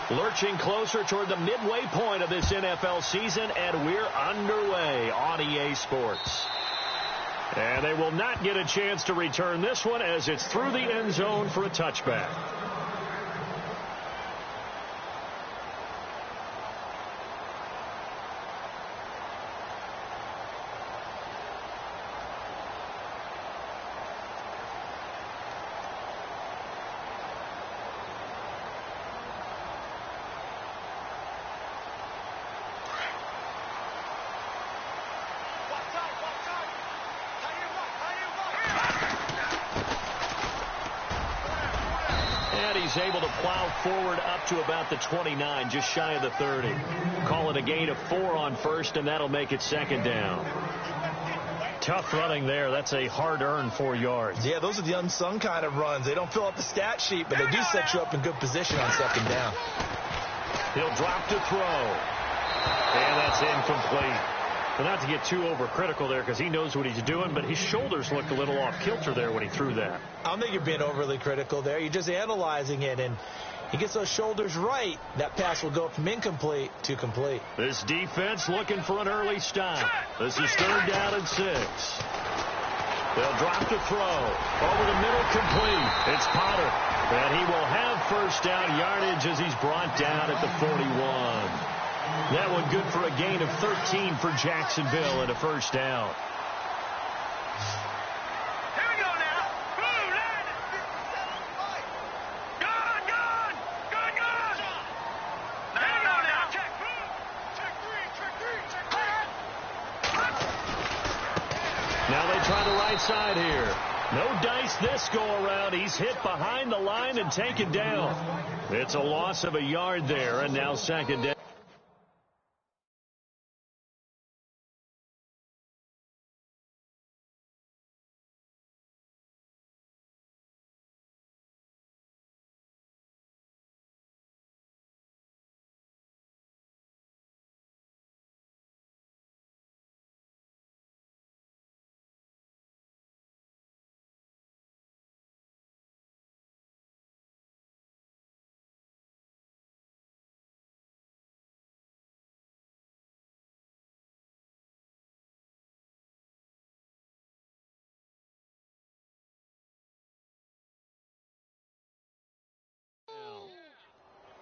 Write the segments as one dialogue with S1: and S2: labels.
S1: Lurching closer toward the midway point of this NFL season, and we're underway on EA Sports. And they will not get a chance to return this one as it's through the end zone for a touchback. He's able to plow forward up to about the 29, just shy of the 30. Call it a gain of 4 on first, and that'll make it second down. Tough running there. That's a hard-earned 4 yards.
S2: Yeah, those are the unsung kind of runs. They don't fill out the stat sheet, but they do set you up in good position on second down.
S1: He'll drop to throw. And that's incomplete. Well, not to get too overcritical there because he knows what he's doing, but his shoulders looked a little off kilter there when he threw that.
S2: I don't think you're being overly critical there. You're just analyzing it, and he gets those shoulders right. That pass will go from incomplete to complete.
S1: This defense looking for an early stop. This is 3rd down and 6. They'll drop to throw. Over the middle, complete. It's Potter. And he will have first down yardage as he's brought down at the 41. That one good for a gain of 13 for Jacksonville and a first down.
S3: Here we go now. Boom, Gone. Here we go now. Check 3.
S1: Now they try the right side here. No dice this go around. He's hit behind the line and taken down. It's a loss of a yard there, and now second down.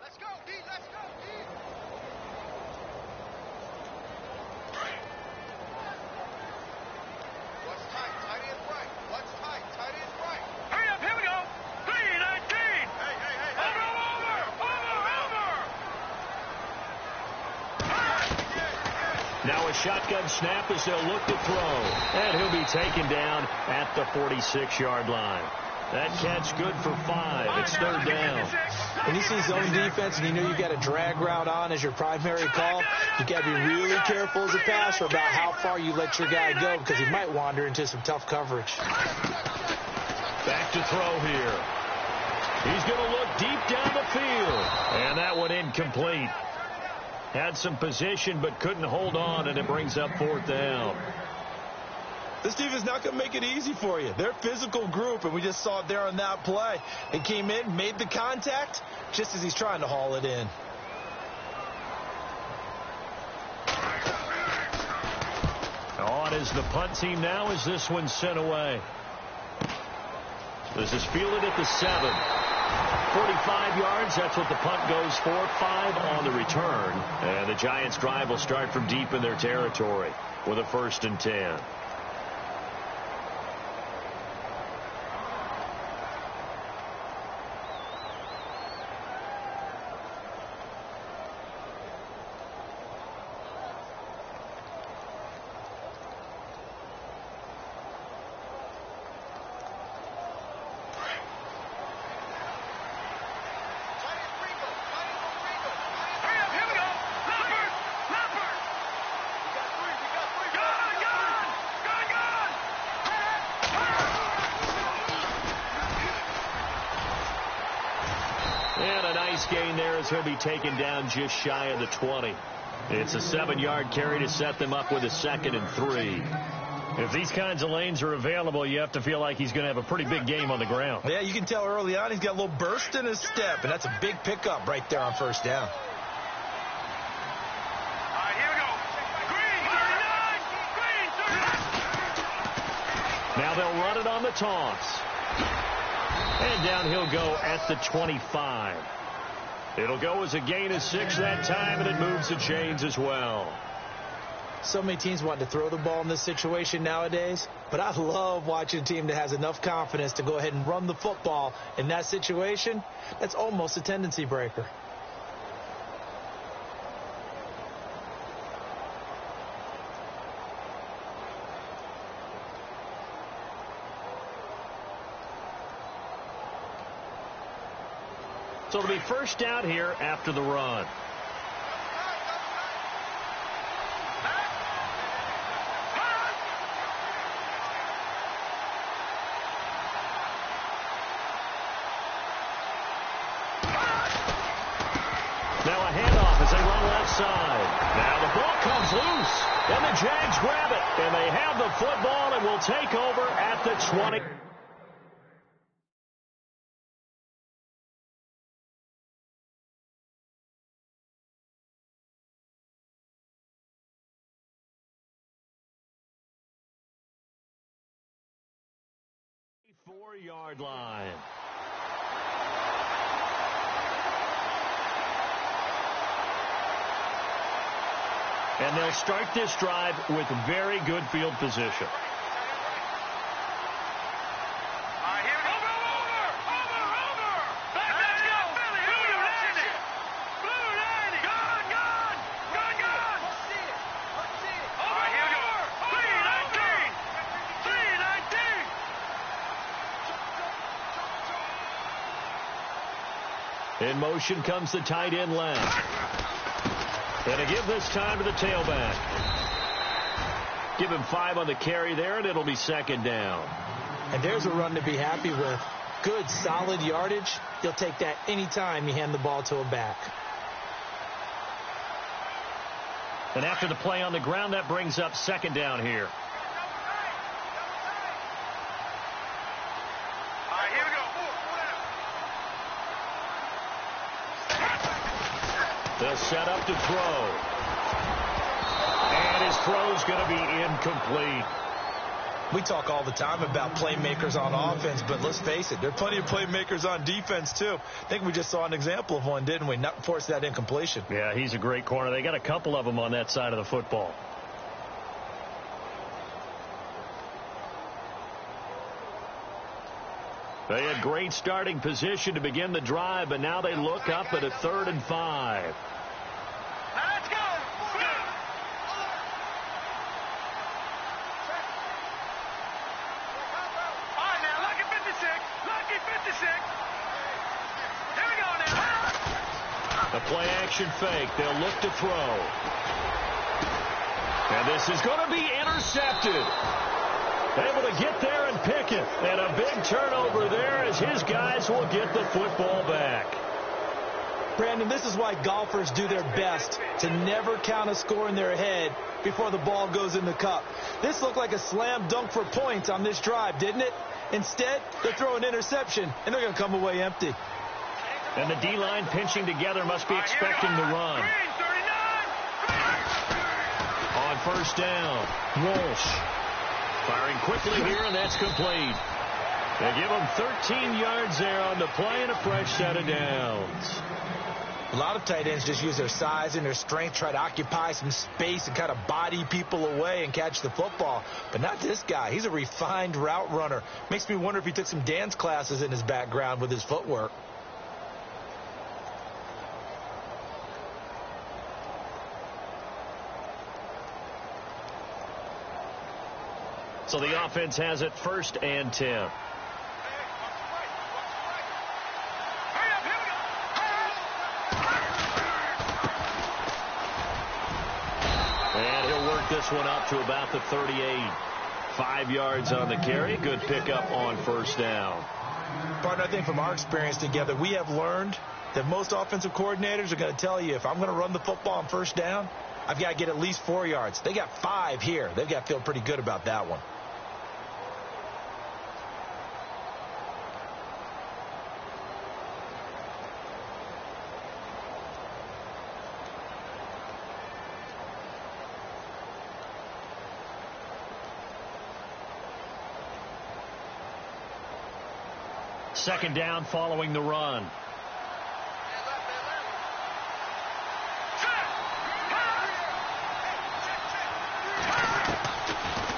S3: Let's go, D. What's tight? Tight end right. What's tight? Tight end right. Hurry up, here we go. 3-19. Hey. Over.
S1: Now a shotgun snap as they'll look to throw. And he'll be taken down at the 46-yard line. That catch good for 5. It's 3rd down.
S2: When you see zone defense and you know you got a drag route on as your primary call, you got to be really careful as a passer about how far you let your guy go because he might wander into some tough coverage.
S1: Back to throw here. He's going to look deep down the field. And that one incomplete. Had some position but couldn't hold on, and it brings up 4th down.
S2: This defense is not going to make it easy for you. They're a physical group, and we just saw it there on that play. It came in, made the contact, just as he's trying to haul it in.
S1: On is the punt team now as this one's sent away. This is fielded at the 7. 45 yards, that's what the punt goes for. 5 on the return. And the Giants' drive will start from deep in their territory with a 1st and 10. And a nice gain there as he'll be taken down just shy of the 20. It's a 7-yard carry to set them up with a 2nd and 3. If these kinds of lanes are available, you have to feel like he's going to have a pretty big game on the ground.
S2: Yeah, you can tell early on he's got a little burst in his step, and that's a big pickup right there on first down.
S3: All right, here we go. Green, 39. Green, 39.
S1: Now they'll run it on the toss. And down he'll go at the 25. It'll go as a gain of 6 that time, and it moves the chains as well.
S2: So many teams want to throw the ball in this situation nowadays, but I love watching a team that has enough confidence to go ahead and run the football in that situation. That's almost a tendency breaker.
S1: So it'll be first down here after the run. Now a handoff as they run left side. Now the ball comes loose, and the Jags grab it, and they have the football and will take over at the 20. Four-yard line. And they'll start this drive with very good field position.
S3: All right, here we go. Over. Let's go, Billy. Blue 90. Blue 90. Gone. Let's see it. All right, here we go. 319.
S1: In motion comes the tight end left. And to give this time to the tailback. Give him 5 on the carry there, and it'll be second down.
S2: And there's a run to be happy with. Good, solid yardage. You'll take that anytime you hand the ball to a back.
S1: And after the play on the ground, that brings up second down here.
S3: All right, here we go.
S1: They'll set up to throw. And his throw's going to be incomplete.
S2: We talk all the time about playmakers on offense, but let's face it, there are plenty of playmakers on defense, too. I think we just saw an example of one, didn't we? Not force that incompletion.
S1: Yeah, he's a great corner. They got a couple of them on that side of the football. They had great starting position to begin the drive, but now they look up at a 3rd and 5.
S3: Let's go. All right, now, lucky 56. Here we go now.
S1: A play action fake. They'll look to throw. And this is going to be intercepted. Able to get there and pick it. And a big turnover there as his guys will get the football back.
S2: Brandon, this is why golfers do their best to never count a score in their head before the ball goes in the cup. This looked like a slam dunk for points on this drive, didn't it? Instead, they throw an interception, and they're going to come away empty.
S1: And the D-line pinching together must be expecting the run. On first down, Walsh. Firing quickly here, and that's complete. They give him 13 yards there on the play and a fresh set of downs.
S2: A lot of tight ends just use their size and their strength, try to occupy some space and kind of body people away and catch the football. But not this guy. He's a refined route runner. Makes me wonder if he took some dance classes in his background with his footwork.
S1: So the offense has it 1st and 10. And he'll work this one up to about the 38. 5 yards on the carry. Good pickup on first down.
S2: Partner, I think from our experience together, we have learned that most offensive coordinators are going to tell you, if I'm going to run the football on first down, I've got to get at least 4 yards. They got 5 here. They've got to feel pretty good about that one.
S1: Second down following the run.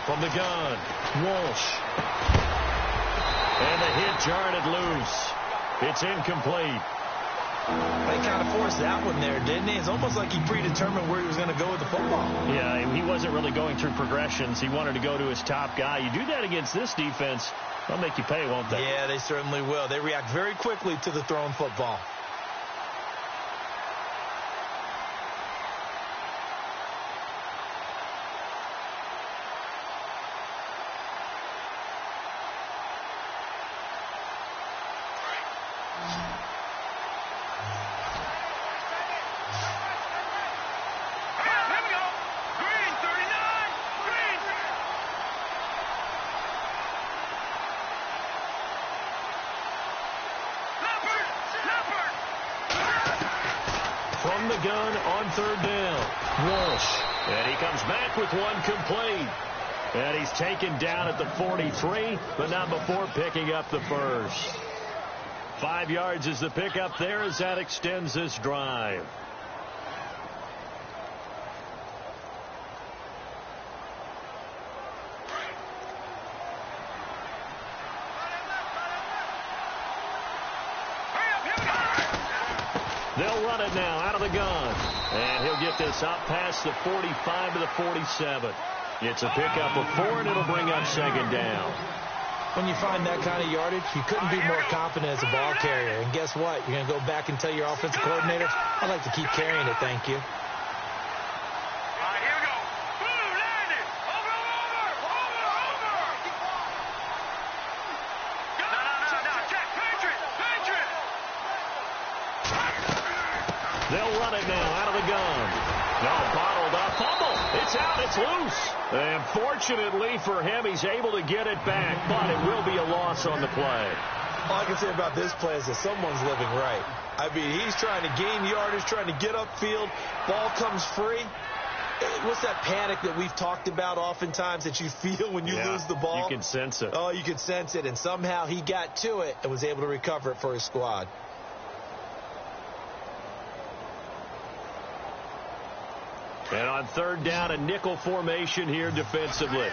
S1: From the gun, Walsh. And the hit jarred it loose. It's incomplete.
S2: They kind of forced that one there, didn't he? It's almost like he predetermined where he was going to go with the football.
S1: Yeah, he wasn't really going through progressions. He wanted to go to his top guy. You do that against this defense, they'll make you pay, won't they?
S2: Yeah, they certainly will. They react very quickly to the thrown football.
S1: From the gun on third down, Walsh. And he comes back with one complete. And he's taken down at the 43, but not before picking up the first. 5 yards is the pickup there as that extends this drive. They'll run it now out of the gun. And he'll get this up past the 45 to the 47. It's a pickup of 4, and it'll bring up second down.
S2: When you find that kind of yardage, you couldn't be more confident as a ball carrier. And guess what? You're going to go back and tell your offensive coordinator, I'd like to keep carrying it, thank you.
S1: They'll run it now out of the gun. No, bottled up. Fumble. It's out. It's loose. And fortunately for him, he's able to get it back, but it will be a loss on the play.
S2: All I can say about this play is that someone's living right. I mean, he's trying to gain yardage, trying to get upfield. Ball comes free. What's that panic that we've talked about oftentimes that you feel when you lose the ball?
S1: You can sense it.
S2: Oh, you can sense it. And somehow he got to it and was able to recover it for his squad.
S1: And on third down, a nickel formation here defensively.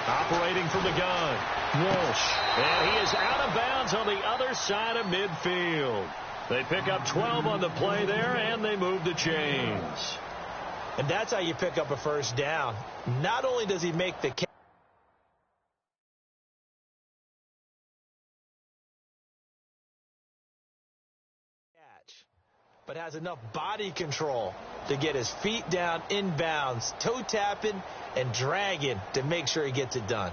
S1: Operating from the gun, Walsh. And he is out of bounds on the other side of midfield. They pick up 12 on the play there, and they move the chains.
S2: And that's how you pick up a first down. Not only does he make the catch, but has enough body control to get his feet down inbounds, toe tapping and dragging to make sure he gets it done.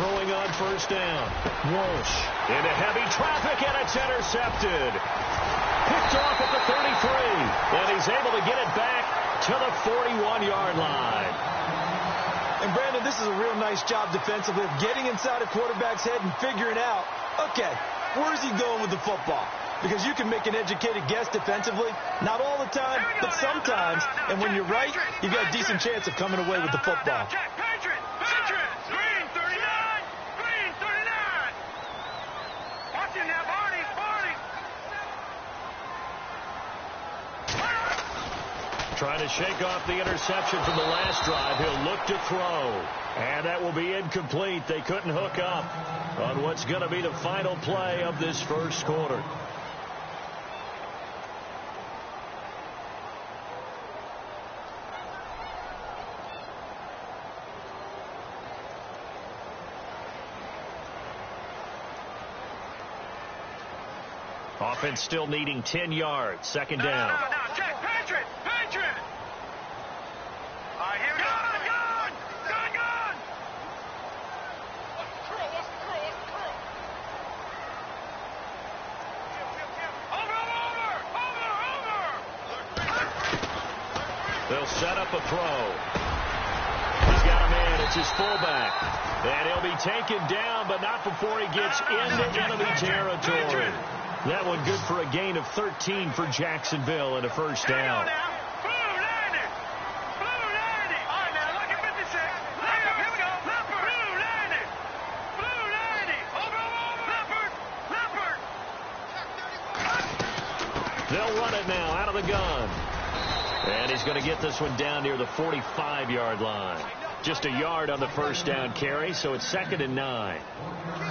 S1: Throwing on first down. Walsh into heavy traffic, and it's intercepted. Picked off at the 33, and he's able to get it back to the 41-yard line.
S2: And, Brandon, this is a real nice job defensively of getting inside a quarterback's head and figuring out, okay, where's he going with the football? Because you can make an educated guess defensively, not all the time, but sometimes. And when you're right, you've got a decent chance of coming away with the football.
S1: Trying to shake off the interception from the last drive. He'll look to throw. And that will be incomplete. They couldn't hook up on what's going to be the final play of this first quarter. Offense still needing 10 yards. Second down.
S3: No, check. Patriot. All right, here we go. Gun. What's the curl? Over.
S1: They'll set up a throw. He's got a man. It's his fullback. And he'll be taken down, but not before he gets into enemy territory. That one good for a gain of 13 for Jacksonville and a first down.
S3: Blue 90. All right, now, look at 56. Here we go. Leopard. Blue 90. Leopard.
S1: They'll run it now out of the gun. And he's going to get this one down near the 45-yard line. Just a yard on the first down carry, so it's 2nd and 9.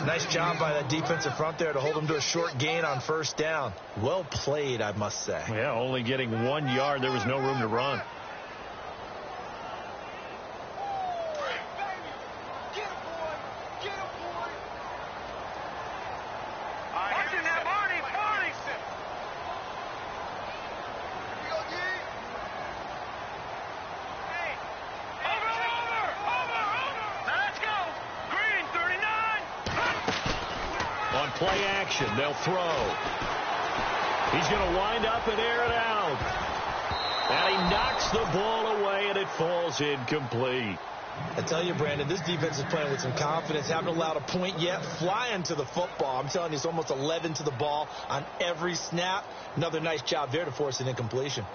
S2: Nice job by that defensive front there to hold him to a short gain on first down. Well played, I must say.
S1: Yeah, only getting 1 yard. There was no room to run. Play action. They'll throw. He's going to wind up and air it out. And he knocks the ball away, and it falls incomplete.
S2: I tell you, Brandon, this defense is playing with some confidence. Haven't allowed a point yet. Flying to the football. I'm telling you, it's almost 11 to the ball on every snap. Another nice job there to force an incompletion.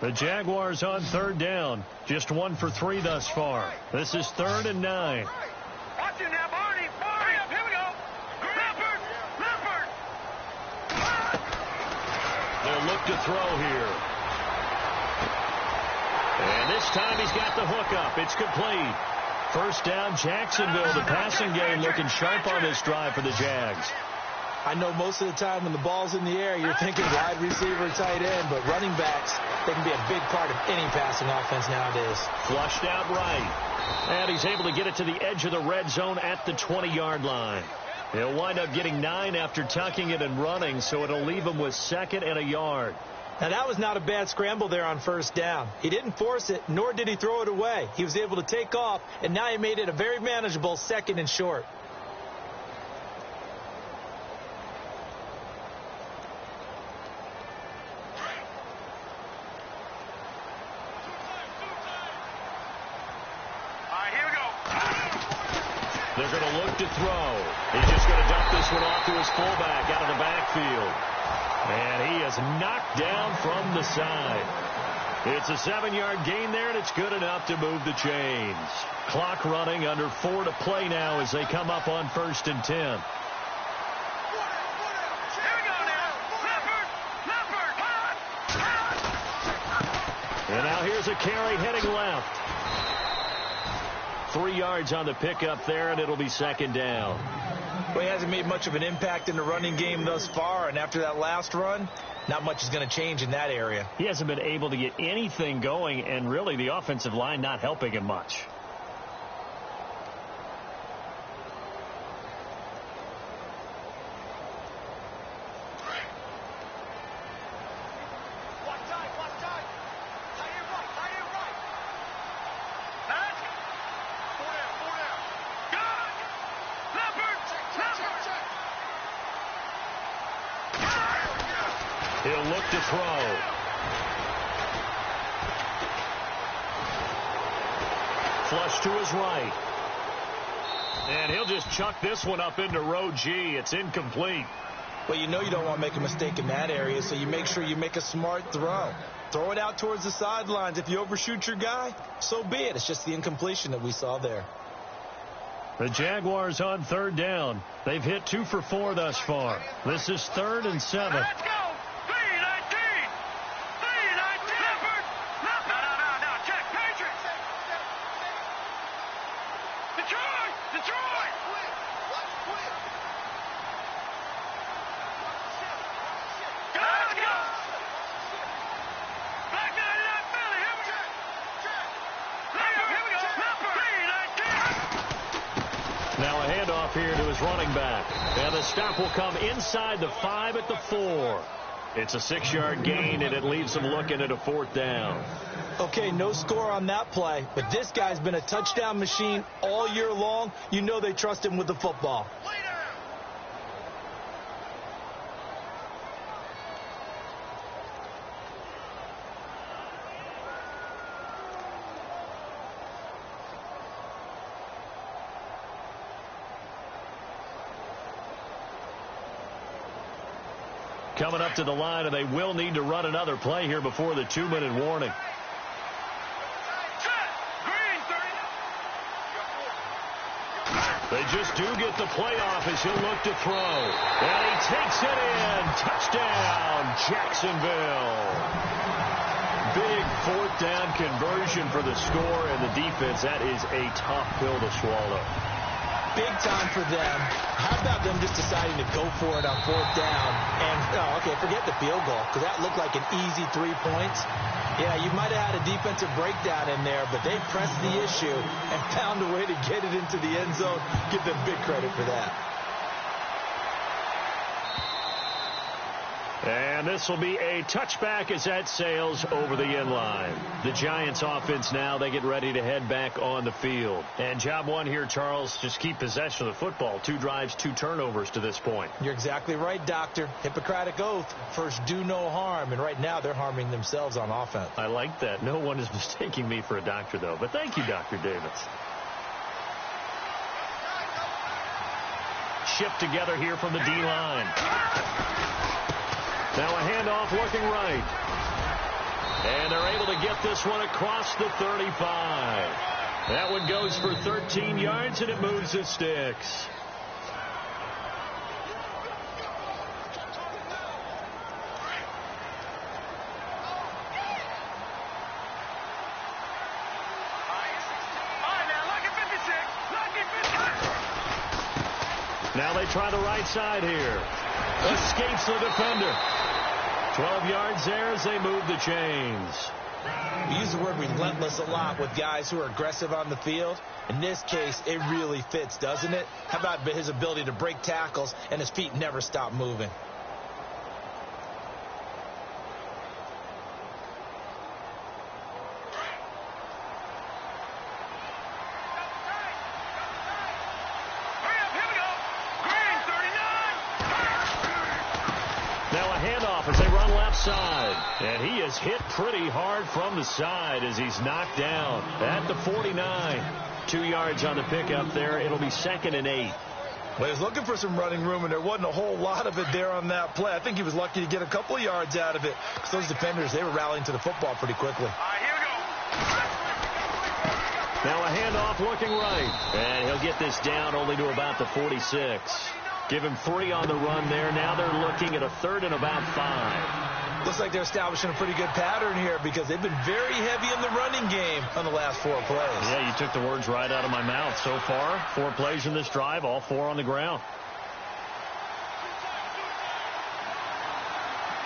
S1: The Jaguars on third down. Just 1 for 3 thus far. This is 3rd and 9.
S3: Watch it now, Barney. Here we go. Leopard.
S1: They'll look to throw here. And this time he's got the hook up. It's complete. First down, Jacksonville. The passing game looking sharp on this drive for the Jags.
S2: I know most of the time when the ball's in the air, you're thinking wide receiver, tight end, but running backs, they can be a big part of any passing offense nowadays.
S1: Flushed out right. And he's able to get it to the edge of the red zone at the 20-yard line. He'll wind up getting 9 after tucking it and running, so it'll leave him with 2nd and a yard.
S2: Now, that was not a bad scramble there on first down. He didn't force it, nor did he throw it away. He was able to take off, and now he made it a very manageable 2nd and short.
S1: They're going to look to throw. He's just going to dump this one off to his fullback out of the backfield. And he is knocked down from the side. It's a 7-yard gain there, and it's good enough to move the chains. Clock running, under 4 to play now as they come up on 1st and 10. And now here's a carry heading left. 3 yards on the pickup there, and it'll be 2nd down.
S2: Well, he hasn't made much of an impact in the running game thus far, and after that last run, not much is going to change in that area.
S1: He hasn't been able to get anything going, and really the offensive line not helping him much. He'll look to throw. Flush to his right. And he'll just chuck this one up into row G. It's incomplete.
S2: Well, you know you don't want to make a mistake in that area, so you make sure you make a smart throw. Throw it out towards the sidelines. If you overshoot your guy, so be it. It's just the incompletion that we saw there.
S1: The Jaguars on third down. They've hit 2 for 4 thus far. This is 3rd and 7.
S3: Let's go. 3-19. 3-19. Leopard. No. Check. Patriots. Detroit. Let's go. Black 99 Philly. Here we go. Leopard. Here we go. Leopard. 3-19.
S1: Now a handoff here to his running back. And the stop will come inside the 5 at the 4. It's a 6-yard gain, and it leaves them looking at a 4th down.
S2: Okay, no score on that play, but this guy's been a touchdown machine all year long. You know they trust him with the football.
S1: Coming up to the line, and they will need to run another play here before the 2-minute warning. They just do get the play off as he'll look to throw. And he takes it in. Touchdown, Jacksonville. Big 4th down conversion for the score, and the defense, that is a tough pill to swallow.
S2: Big time for them. How about them just deciding to go for it on 4th down? And, forget the field goal, because that looked like an easy 3 points. Yeah, you might have had a defensive breakdown in there, but they pressed the issue and found a way to get it into the end zone. Give them big credit for that.
S1: And this will be a touchback as that sails over the end line. The Giants offense now, they get ready to head back on the field. And job one here, Charles, just keep possession of the football. 2 drives, 2 turnovers to this point.
S2: You're exactly right, Doctor. Hippocratic oath. First, do no harm. And right now, they're harming themselves on offense.
S1: I like that. No one is mistaking me for a doctor, though. But thank you, Dr. Davis. Shipped together here from the D-line. Now a handoff looking right. And they're able to get this one across the 35. That one goes for 13 yards, and it moves the sticks. Now they try the right side here. Escapes the defender. 12 yards there as they move the chains.
S2: We use the word relentless a lot with guys who are aggressive on the field. In this case, it really fits, doesn't it? How about his ability to break tackles and his feet never stop moving?
S1: As they run left side. And he is hit pretty hard from the side as he's knocked down at the 49. 2 yards on the pickup there. It'll be 2nd and 8.
S2: Well, he was looking for some running room, and there wasn't a whole lot of it there on that play. I think he was lucky to get a couple of yards out of it because those defenders, they were rallying to the football pretty quickly.
S3: Here we go.
S1: Now a handoff looking right. And he'll get this down only to about the 46. Give him 3 on the run there. Now they're looking at a 3rd and about 5.
S2: Looks like they're establishing a pretty good pattern here because they've been very heavy in the running game on the last 4 plays.
S1: Yeah, you took the words right out of my mouth. So far, 4 plays in this drive, all 4 on the ground.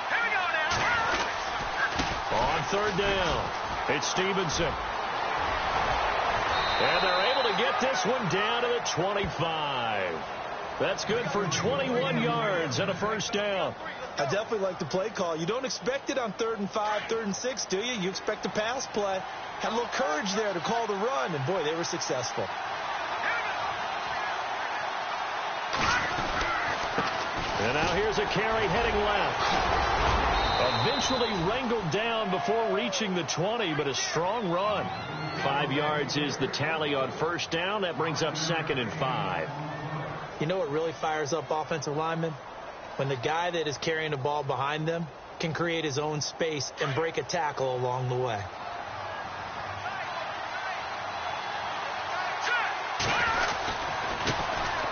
S3: Here we go now.
S1: On 3rd down, it's Stevenson. And they're able to get this one down to the 25. That's good for 21 yards and a 1st down.
S2: I definitely like the play call. You don't expect it on 3rd and 5, 3rd and 6, do you? You expect a pass play. Had a little courage there to call the run, and boy, they were successful.
S1: And now here's a carry heading left. Eventually wrangled down before reaching the 20, but a strong run. 5 yards is the tally on 1st down. That brings up 2nd and 5.
S2: You know what really fires up offensive linemen? When the guy that is carrying the ball behind them can create his own space and break a tackle along the way.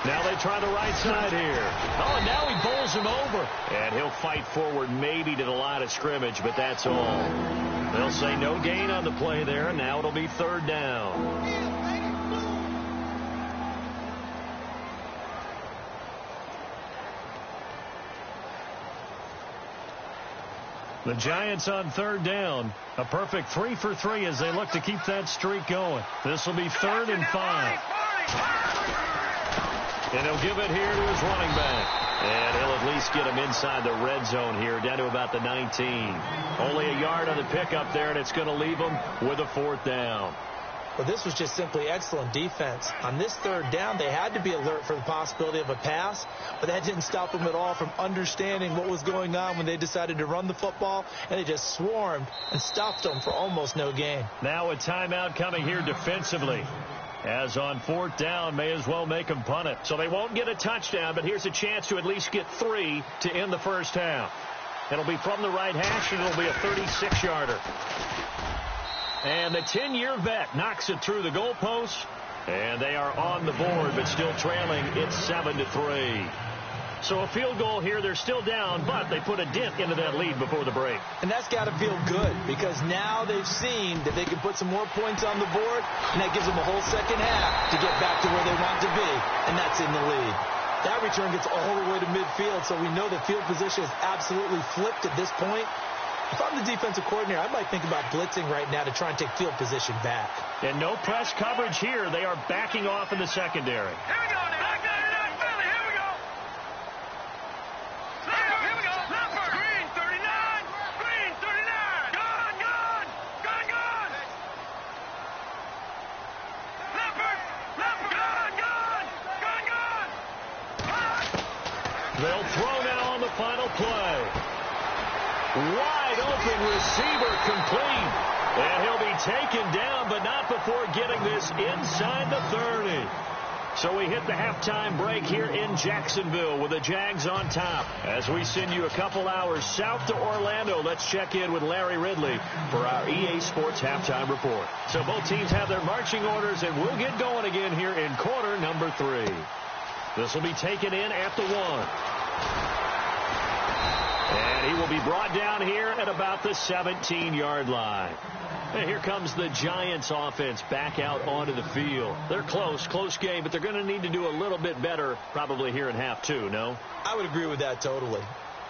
S1: Now they try the right side here. Oh, and now he bowls him over. And he'll fight forward maybe to the line of scrimmage, but that's all. They'll say no gain on the play there, and now it'll be third down. The Giants on third down. A perfect 3 for 3 as they look to keep that streak going. This will be 3rd and 5. And he'll give it here to his running back. And he'll at least get him inside the red zone here, down to about the 19. Only a yard on the pickup there, and it's going to leave him with a 4th down.
S2: Well, this was just simply excellent defense. On this third down, they had to be alert for the possibility of a pass, but that didn't stop them at all from understanding what was going on when they decided to run the football, and they just swarmed and stuffed them for almost no gain.
S1: Now a timeout coming here defensively. As on 4th down, may as well make them punt it. So they won't get a touchdown, but here's a chance to at least get 3 to end the first half. It'll be from the right hash, and it'll be a 36-yarder. And the 10-year vet knocks it through the goalpost. And they are on the board, but still trailing. It's 7-3. So a field goal here. They're still down, but they put a dent into that lead before the break.
S2: And that's got to feel good, because now they've seen that they can put some more points on the board, and that gives them a whole second half to get back to where they want to be, and that's in the lead. That return gets all the way to midfield, so we know that field position is absolutely flipped at this point. If I'm the defensive coordinator, I might think about blitzing right now to try and take field position back.
S1: And no press coverage here. They are backing off in the secondary.
S3: Here we go now. Philly, here we go. Here we go. Leopard. Green 39. Green 39. Gone. Leopard. Gone.
S1: They'll throw now on the final play. Wide open receiver complete. And he'll be taken down, but not before getting this inside the 30. So we hit the halftime break here in Jacksonville with the Jags on top. As we send you a couple hours south to Orlando, let's check in with Larry Ridley for our EA Sports halftime report. So both teams have their marching orders, and we'll get going again here in quarter number 3. This will be taken in at the 1. And he will be brought down here at about the 17-yard line. And here comes the Giants offense back out onto the field. They're close game, but they're going to need to do a little bit better probably here in half 2, no?
S2: I would agree with that totally.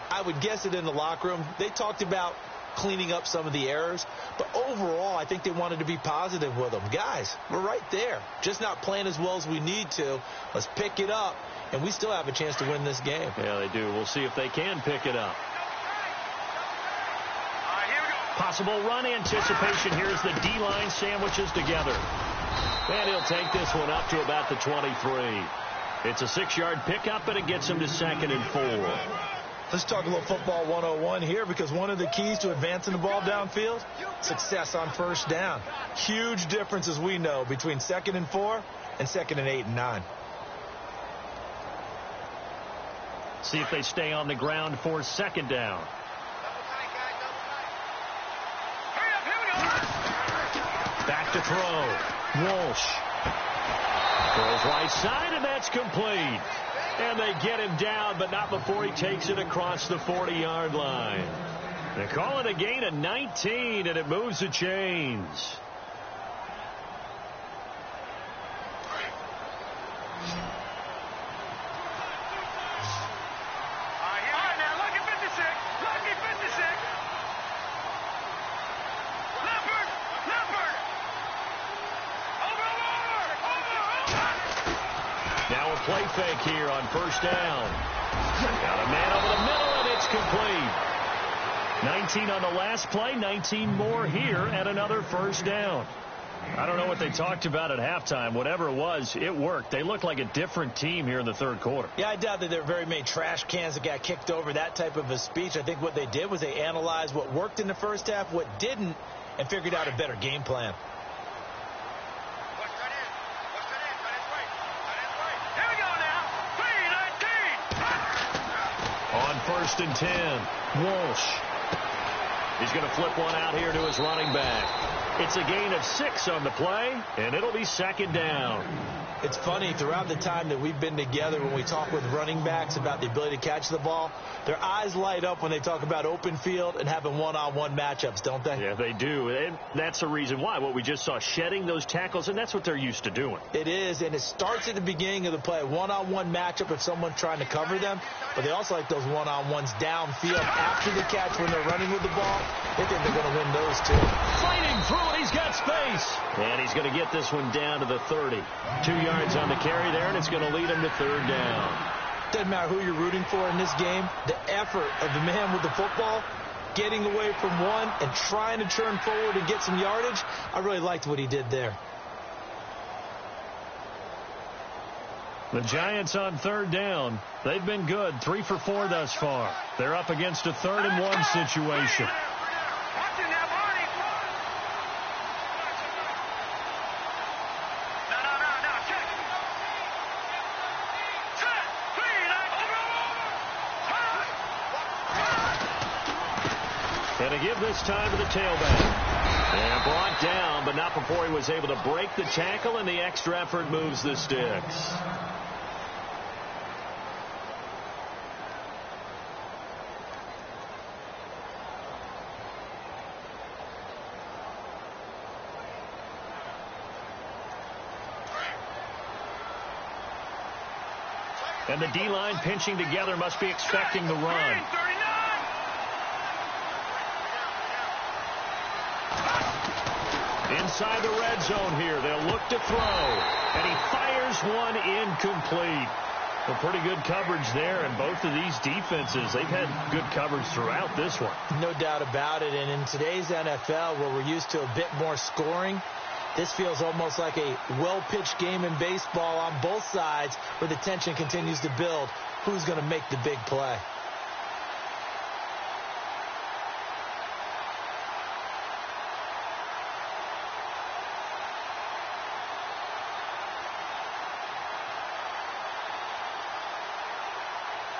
S2: I would guess it in the locker room. They talked about cleaning up some of the errors, but overall I think they wanted to be positive with them. Guys, we're right there. Just not playing as well as we need to. Let's pick it up, and we still have a chance to win this game.
S1: Yeah, they do. We'll see if they can pick it up. Possible run anticipation. Here's the D-line sandwiches together. And he'll take this one up to about the 23. It's a 6-yard pickup, and it gets him to 2nd and 4.
S2: Let's talk a little football 101 here, because one of the keys to advancing the ball downfield, success on first down. Huge difference, as we know, between 2nd and 4 and 2nd and 8 and 9.
S1: See if they stay on the ground for 2nd down. Back to throw. Walsh throws right side, and that's complete. And they get him down, but not before he takes it across the 40-yard line. They call it a gain of 19, and it moves the chains. Play fake here on first down. Got a man over the middle, and it's complete. 19 on the last play, 19 more here, and another first down. I don't know what they talked about at halftime. Whatever it was, it worked. They looked like a different team here in the third quarter.
S2: Yeah, I doubt that there were very many trash cans that got kicked over, that type of a speech. I think what they did was they analyzed what worked in the first half, what didn't, and figured out a better game plan.
S1: On 1st and 10, Walsh He's going to flip one out here to his running back. It's a gain of 6 on the play, and it'll be second down.
S2: It's funny, throughout the time that we've been together, when we talk with running backs about the ability to catch the ball, their eyes light up when they talk about open field and having one-on-one matchups, don't they?
S1: Yeah, they do. And that's the reason why. What we just saw, shedding those tackles, and that's what they're used to doing.
S2: It is, and it starts at the beginning of the play. One-on-one matchup if someone's trying to cover them, but they also like those one-on-ones downfield after the catch when they're running with the ball. They think they're going to win those too.
S1: Fighting through it, he's got space. And he's going to get this one down to the 30. 2 yards on the carry there, and it's going to lead him to third down.
S2: Doesn't matter who you're rooting for in this game. The effort of the man with the football, getting away from one and trying to turn forward and get some yardage, I really liked what he did there.
S1: The Giants on third down. They've been good, 3 for 4 thus far. They're up against a 3rd and 1 situation. And to give this time to the tailback. And brought down, but not before he was able to break the tackle, and the extra effort moves the sticks. And the D-line pinching together, must be expecting the run. Inside the red zone here, they'll look to throw. And he fires one incomplete. Well, pretty good coverage there, and both of these defenses, they've had good coverage throughout this one.
S2: No doubt about it, and in today's NFL, where we're used to a bit more scoring, this feels almost like a well-pitched game in baseball on both sides, where the tension continues to build. Who's going to make the big play?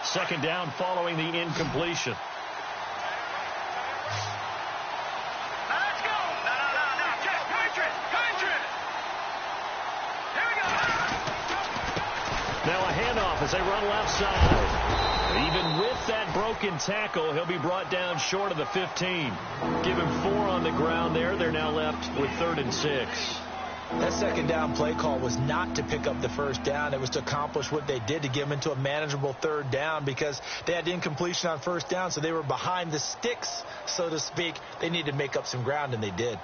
S1: Second down following the incompletion.
S3: Let's go. No. Check. Country. Here we go.
S1: Now a handoff as they run left side. Even with that broken tackle, he'll be brought down short of the 15. Give him 4 on the ground there. They're now left with 3rd and 6.
S2: That second down play call was not to pick up the first down. It was to accomplish what they did, to get them into a manageable 3rd down, because they had incompletion on first down, so they were behind the sticks, so to speak. They needed to make up some ground, and they did.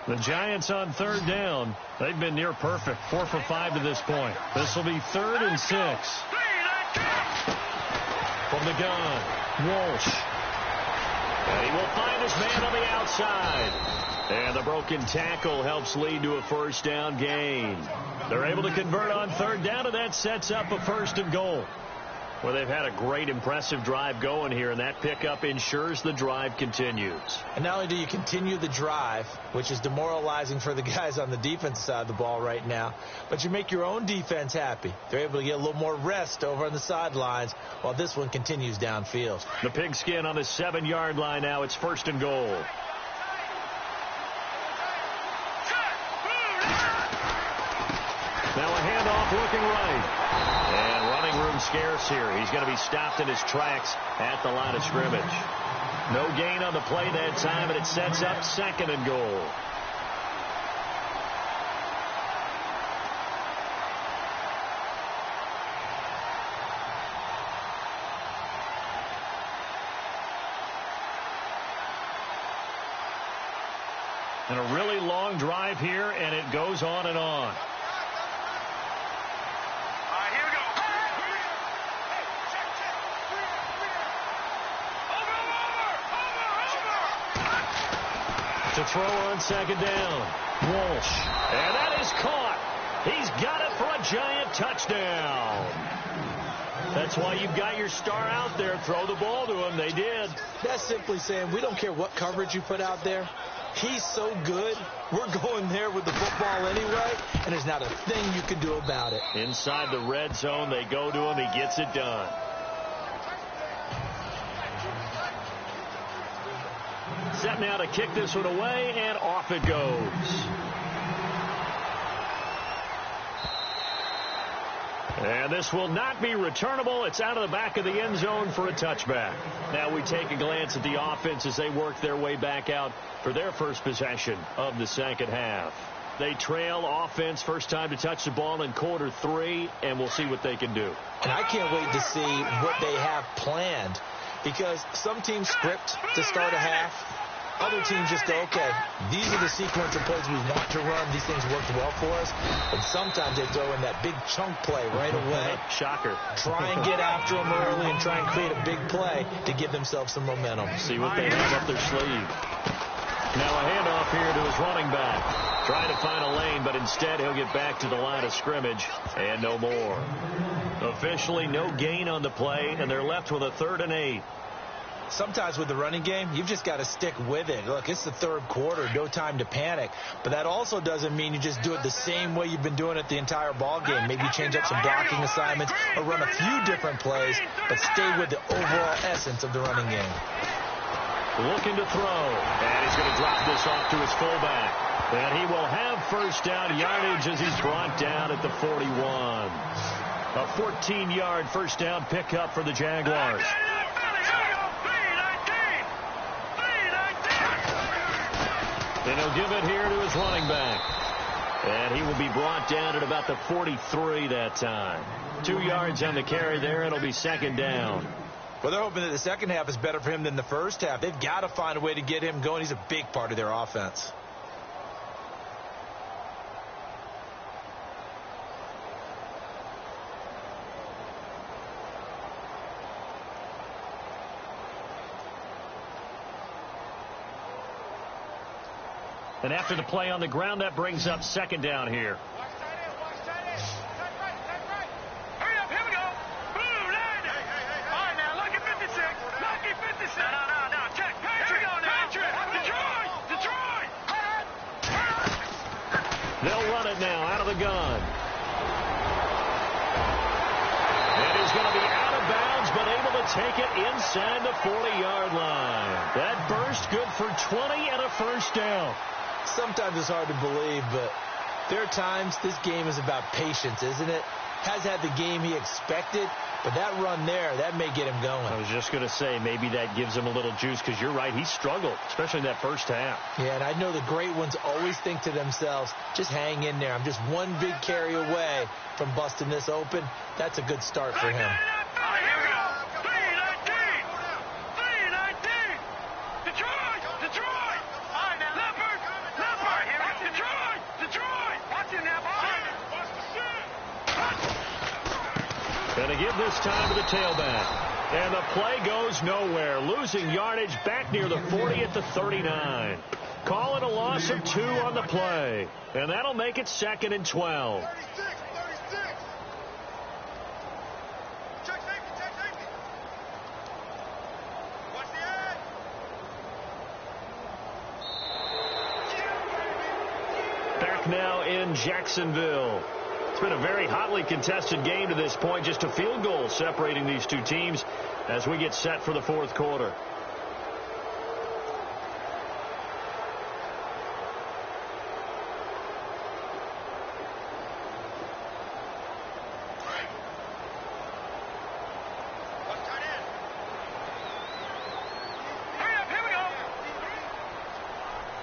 S1: The Giants on 3rd down. They've been near perfect. 4 for 5 to this point. This will be 3rd and 6. From the gun, Walsh. And he will find his man on the outside. And the broken tackle helps lead to a first down gain. They're able to convert on 3rd down, and that sets up a 1st and goal. Well, they've had a great, impressive drive going here, and that pickup ensures the drive continues.
S2: And not only do you continue the drive, which is demoralizing for the guys on the defensive side of the ball right now, but you make your own defense happy. They're able to get a little more rest over on the sidelines while this one continues downfield.
S1: The pigskin on the 7-yard line now. It's 1st and goal. Now a handoff looking right. And running room scarce here. He's going to be stopped in his tracks at the line of scrimmage. No gain on the play that time, and it sets up 2nd and goal. And a really long drive here, and it goes on and on. To throw on 2nd down, Walsh. And that is caught. He's got it for a Giant touchdown. That's why you've got your star out there. Throw the ball to him. They did.
S2: That's simply saying we don't care what coverage you put out there. He's so good, we're going there with the football anyway, and there's not a thing you can do about it.
S1: Inside the red zone, they go to him. He gets it done. Set now to kick this one away, and off it goes. And this will not be returnable. It's out of the back of the end zone for a touchback. Now we take a glance at the offense as they work their way back out for their first possession of the second half. They trail offense, first time to touch the ball in quarter 3, and we'll see what they can do.
S2: And I can't wait to see what they have planned, because some teams script to start a half. Other teams just go, okay, these are the sequence of plays we want to run. These things worked well for us. And sometimes they throw in that big chunk play right away.
S1: Shocker.
S2: Try and get after them early and try and create a big play to give themselves some momentum.
S1: See what they have up their sleeve. Now a handoff here to his running back. Trying to find a lane, but instead he'll get back to the line of scrimmage and no more. Officially no gain on the play, and they're left with a 3rd and 8.
S2: Sometimes with the running game, you've just got to stick with it. Look, it's the third quarter, no time to panic. But that also doesn't mean you just do it the same way you've been doing it the entire ball game. Maybe change up some blocking assignments or run a few different plays, but stay with the overall essence of the running game.
S1: Looking to throw, and he's going to drop this off to his fullback. And he will have first down yardage as he's brought down at the 41. A 14-yard first down pickup for the Jaguars. And he'll give it here to his running back. And he will be brought down at about the 43 that time. 2 yards on the carry there. It'll be second down.
S2: Well, they're hoping that the second half is better for him than the first half. They've got to find a way to get him going. He's a big part of their offense.
S1: And after the play on the ground, that brings up second down here.
S3: Watch tight end. Tight right. Hurry up, here we go. Boom, land it. All right, now, lucky 56. Lucky 56. No. Check. Patrick. Here we go now. Detroit.
S1: They'll run it now out of the gun. And he's going to be out of bounds, but able to take it inside the 40-yard line. That burst good for 20 and a first down.
S2: Sometimes it's hard to believe, but there are times this game is about patience, isn't it? Has had the game he expected, but that run there, that may get him going.
S1: I was just going to say, maybe that gives him a little juice, because you're right, he struggled, especially in that first half.
S2: Yeah, and I know the great ones always think to themselves, just hang in there. I'm just one big carry away from busting this open. That's a good start for him.
S3: All right, here we go. 3-19. Detroit. All right, now, Leopard. Here we go. Detroit. Watch him now, boy. Watch the shit.
S1: Going to give this time to the tailback. And the play goes nowhere. Losing yardage back near the 40 at the 39. Calling a loss of 2 on the play. And that'll make it 2nd and 12.
S3: 36. Check safety. Watch the edge.
S1: Back now in Jacksonville. It's been a very hotly contested game to this point. Just a field goal separating these two teams as we get set for the fourth quarter.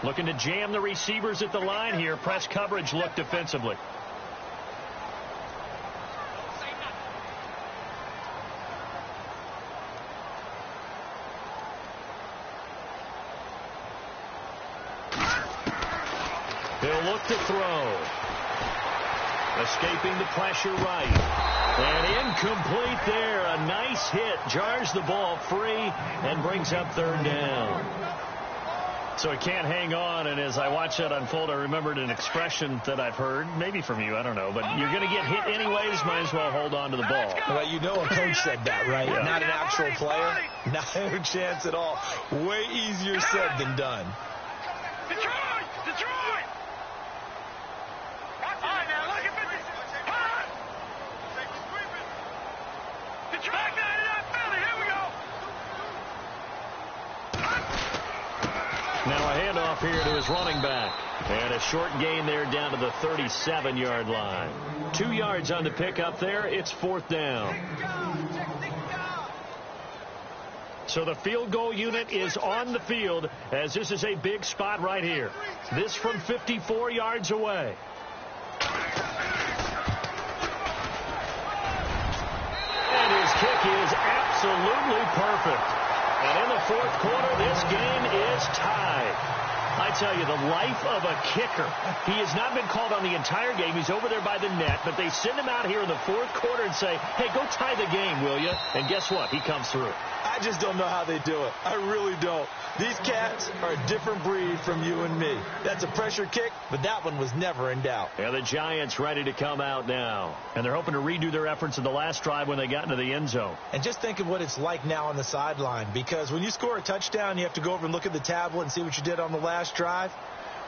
S1: Looking to jam the receivers at the line here. Press coverage look defensively. He'll look to throw. Escaping the pressure right. And incomplete there. A nice hit. Jars the ball free and brings up third down. So he can't hang on, and as I watch that unfold, I remembered an expression that I've heard, maybe from you, I don't know, but you're going to get hit anyways, might as well hold on to the ball.
S2: Well, you know a coach said that, right?
S1: Yeah.
S2: Not an actual player. Not a chance at all. Way easier said than done.
S3: Detroit! All right, now look at this. Detroit! Back down to that Philly. Here we go.
S1: Now a handoff here to his running back. And a short gain there down to the 37-yard line. 2 yards on the pickup there. It's 4th down. So the field goal unit is on the field as this is a big spot right here. This from 54 yards away. And his kick is absolutely perfect. And in the 4th quarter, this game is tied. I tell you, the life of a kicker. He has not been called on the entire game. He's over there by the net, but they send him out here in the 4th quarter and say, hey, go tie the game, will you? And guess what? He comes through.
S2: I just don't know how they do it. I really don't. These cats are a different breed from you and me. That's a pressure kick, but that one was never in doubt.
S1: And the Giants ready to come out now. And they're hoping to redo their efforts in the last drive when they got into the end zone.
S2: And just think of what it's like now on the sideline, because when you score a touchdown, you have to go over and look at the tablet and see what you did on the last drive.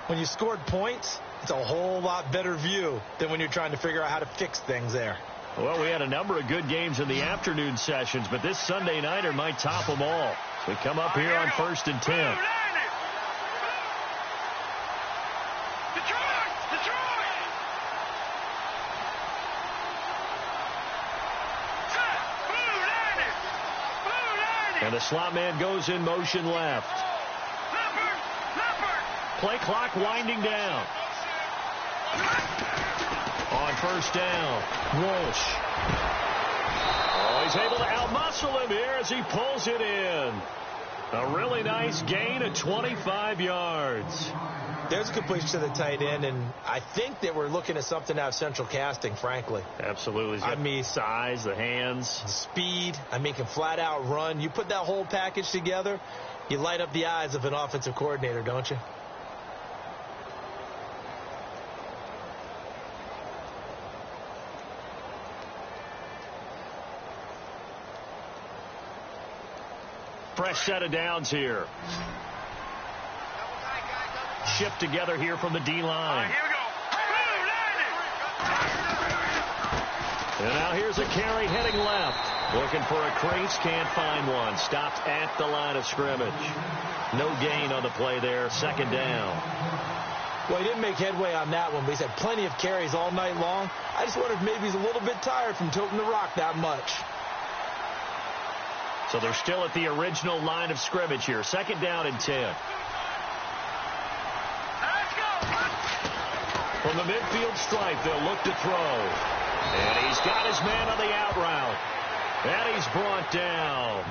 S2: When you scored points, it's a whole lot better view than when you're trying to figure out how to fix things there.
S1: Well, we had a number of good games in the afternoon sessions, but this Sunday nighter might top them all. We come up here on 1st and 10.
S3: Detroit!
S1: And the slot man goes in motion left. Play clock winding down. On 1st down, Walsh. Oh, he's able to outmuscle him here as he pulls it in. A really nice gain of 25 yards.
S2: There's a completion to the tight end, and I think that we're looking at something out of central casting, frankly.
S1: Absolutely. I mean, size, the hands.
S2: The speed. I mean, can flat out run. You put that whole package together, you light up the eyes of an offensive coordinator, don't you?
S1: Fresh set of downs here. Shipped together here from the D-line.
S3: Here we go.
S1: And now here's a carry heading left. Looking for a crease, can't find one. Stopped at the line of scrimmage. No gain on the play there. 2nd down.
S2: Well, he didn't make headway on that one, but he's had plenty of carries all night long. I just wonder if maybe he's a little bit tired from toting the rock that much.
S1: So they're still at the original line of scrimmage here. 2nd down and 10. From the midfield stripe, they'll look to throw. And he's got his man on the out route. And he's brought down.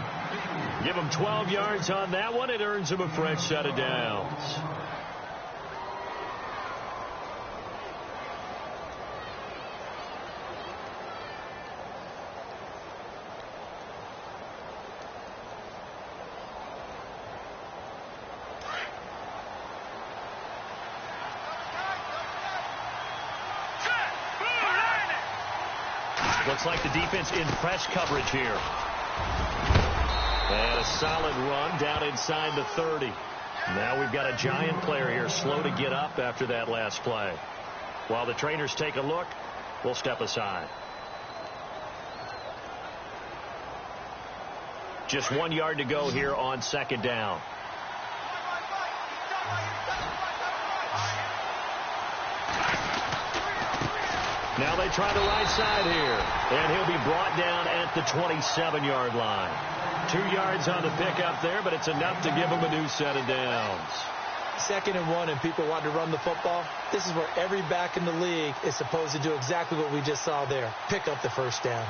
S1: Give him 12 yards on that one. It earns him a fresh set of downs. Looks like the defense in press coverage here. And a solid run down inside the 30. Now we've got a Giant player here slow to get up after that last play. While the trainers take a look, we'll step aside. Just 1 yard to go here on 2nd down. Now they try the right side here. And he'll be brought down at the 27-yard line. 2 yards on the pickup there, but it's enough to give him a new set of downs.
S2: 2nd and 1 and people want to run the football. This is where every back in the league is supposed to do exactly what we just saw there. Pick up the 1st down.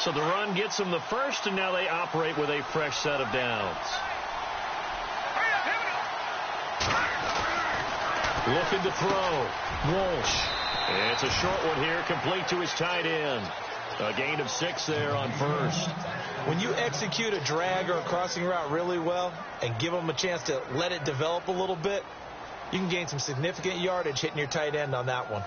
S1: So the run gets them the first, and now they operate with a fresh set of downs. Looking to throw. Walsh. It's a short one here, complete to his tight end. A gain of 6 there on first.
S2: When you execute a drag or a crossing route really well and give them a chance to let it develop a little bit, you can gain some significant yardage hitting your tight end on that one.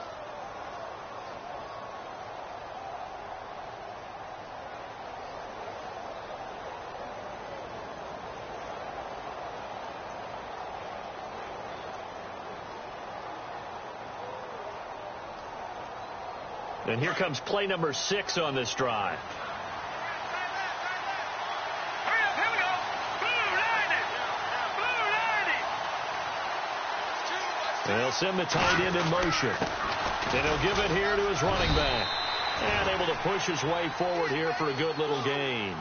S1: And here comes play number 6 on this drive. They'll send the tight end in motion. And he'll give it here to his running back. And able to push his way forward here for a good little gain.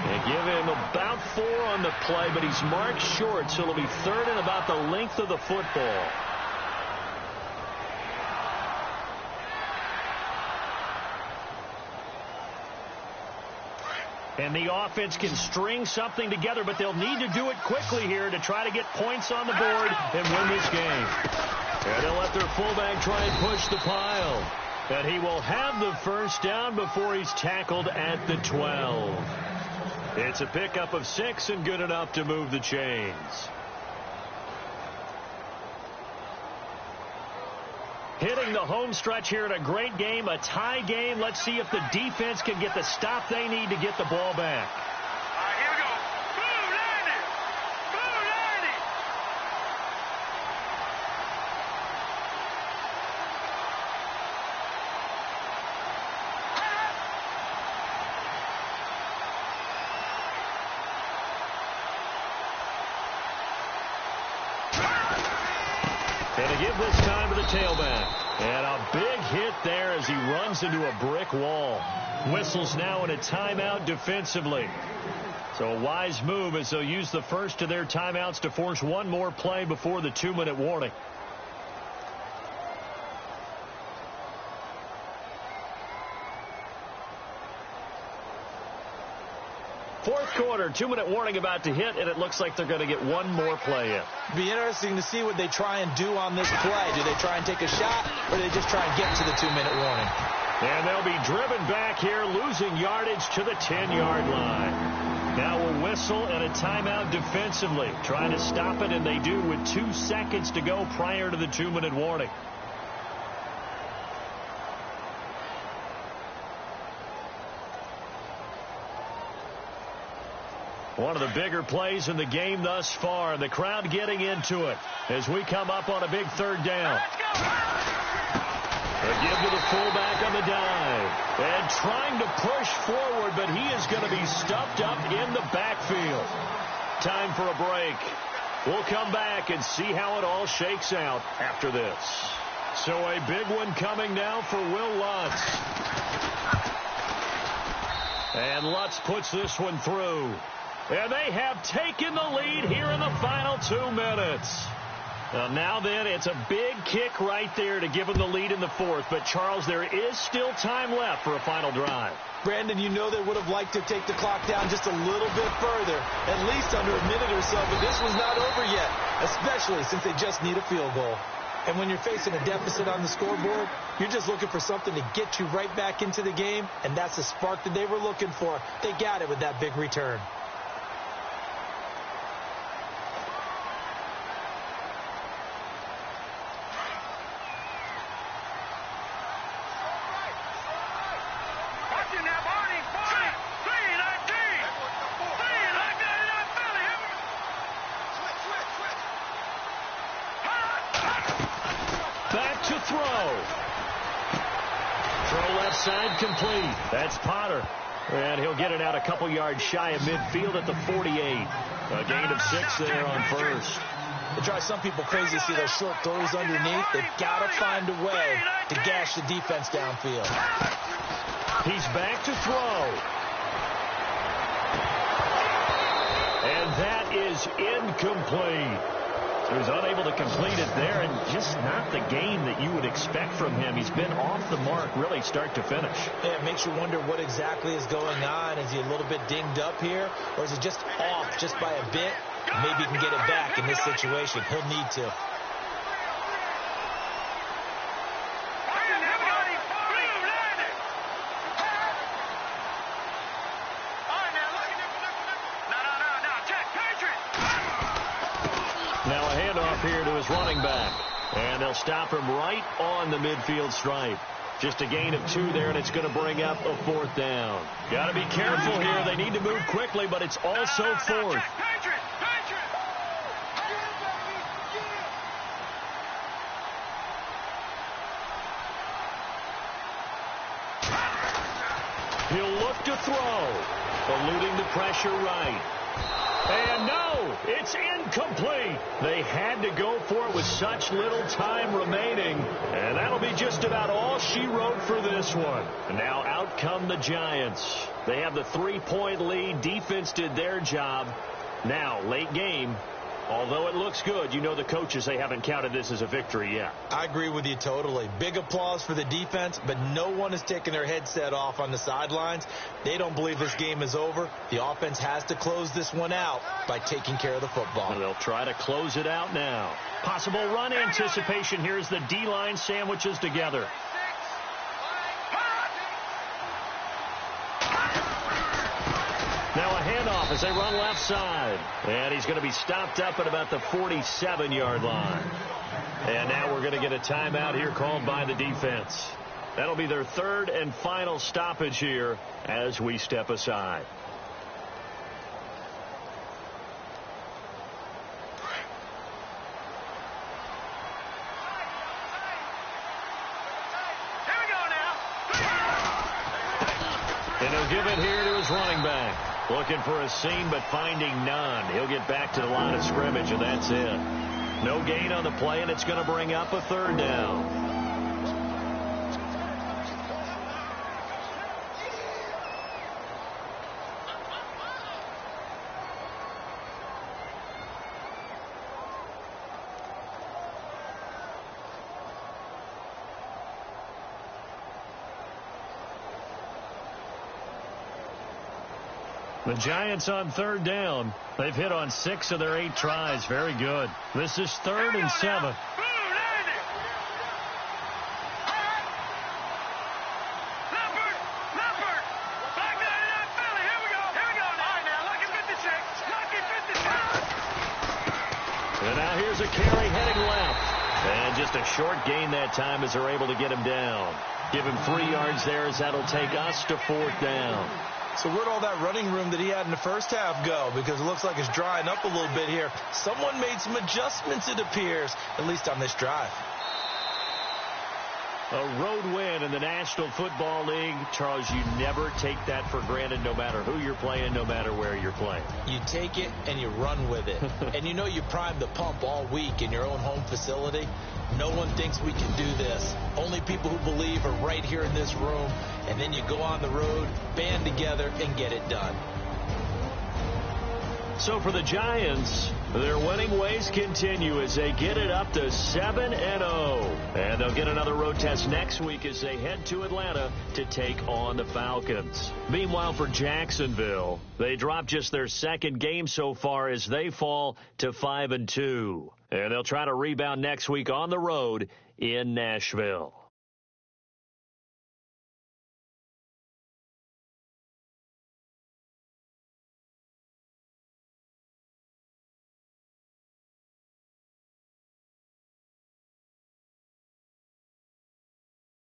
S1: They give him about 4 on the play, but he's marked short, so it'll be 3rd and about the length of the football. And the offense can string something together, but they'll need to do it quickly here to try to get points on the board and win this game. And they'll let their fullback try and push the pile. And he will have the first down before he's tackled at the 12. It's a pickup of 6 and good enough to move the chains. Hitting the home stretch here in a great game, a tie game. Let's see if the defense can get the stop they need to get the ball back.
S3: All right, here we go. Blue 90. Blue 90.
S1: And to give this time to the tailback. And a big hit there as he runs into a brick wall. Whistles now in a timeout defensively. So a wise move as they'll use the first of their timeouts to force one more play before the 2-minute warning. Fourth quarter, 2-minute warning about to hit, and it looks like they're going to get one more play in.
S2: Be interesting to see what they try and do on this play. Do they try and take a shot, or do they just try and get to the 2-minute warning?
S1: And they'll be driven back here, losing yardage to the 10-yard line. Now a whistle and a timeout defensively. Trying to stop it, and they do with 2 seconds to go prior to the 2-minute warning. One of the bigger plays in the game thus far. The crowd getting into it as we come up on a big 3rd down. A give to the fullback on the dive. And trying to push forward, but he is going to be stuffed up in the backfield. Time for a break. We'll come back and see how it all shakes out after this. So a big one coming now for Will Lutz. And Lutz puts this one through. And they have taken the lead here in the final 2 minutes. Now then, it's a big kick right there to give them the lead in the 4th. But, Charles, there is still time left for a final drive.
S2: Brandon, you know they would have liked to take the clock down just a little bit further, at least under a minute or so. But this one's not over yet, especially since they just need a field goal. And when you're facing a deficit on the scoreboard, you're just looking for something to get you right back into the game. And that's the spark that they were looking for. They got it with that big return.
S1: Side complete. That's Potter. And he'll get it out a couple yards shy of midfield at the 48. A gain of 6 there on first.
S2: It drives some people crazy to see those short throws underneath. They've got to find a way to gash the defense downfield.
S1: He's back to throw. And that is incomplete. He was unable to complete it there, and just not the game that you would expect from him. He's been off the mark really start to finish.
S2: Yeah, it makes you wonder what exactly is going on. Is he a little bit dinged up here, or is he just off just by a bit? Maybe he can get it back in this situation. He'll need to.
S1: Now a handoff here to his running back. And they'll stop him right on the midfield stripe. Just a gain of 2 there, and it's going to bring up a 4th down. Got to be careful here. They need to move quickly, but it's also 4th. He'll look to throw, eluding the pressure right. And no, it's incomplete. They had to go for it with such little time remaining. And that'll be just about all she wrote for this one. And now out come the Giants. They have the 3-point lead. Defense did their job. Now, late game. Although it looks good, you know the coaches, they haven't counted this as a victory yet.
S2: I agree with you totally. Big applause for the defense, but no one is taking their headset off on the sidelines. They don't believe this game is over. The offense has to close this one out by taking care of the football.
S1: And they'll try to close it out now. Possible run anticipation. Here's the D-line sandwiches together. Now a handoff as they run left side. And he's going to be stopped up at about the 47-yard line. And now we're going to get a timeout here called by the defense. That'll be their 3rd and final stoppage here as we step aside. And he'll give it here to his running back. Looking for a seam, but finding none. He'll get back to the line of scrimmage, and that's it. No gain on the play, and it's going to bring up a 3rd down. The Giants on 3rd down. They've hit on 6 of their 8 tries. Very good. This is 3rd and 7. And now here's a carry heading left. And just a short gain that time as they're able to get him down. Give him 3 yards there as that'll take us to 4th down.
S2: So where'd all that running room that he had in the first half go? Because it looks like it's drying up a little bit here. Someone made some adjustments, it appears, at least on this drive.
S1: A road win in the National Football League. Charles, you never take that for granted no matter who you're playing, no matter where you're playing.
S2: You take it and you run with it. And you know you primed the pump all week in your own home facility. No one thinks we can do this. Only people who believe are right here in this room. And then you go on the road, band together, and get it done.
S1: So for the Giants, their winning ways continue as they get it up to 7-0. And they'll get another road test next week as they head to Atlanta to take on the Falcons. Meanwhile, for Jacksonville, they dropped just their 2nd game so far as they fall to 5-2. And they'll try to rebound next week on the road in Nashville.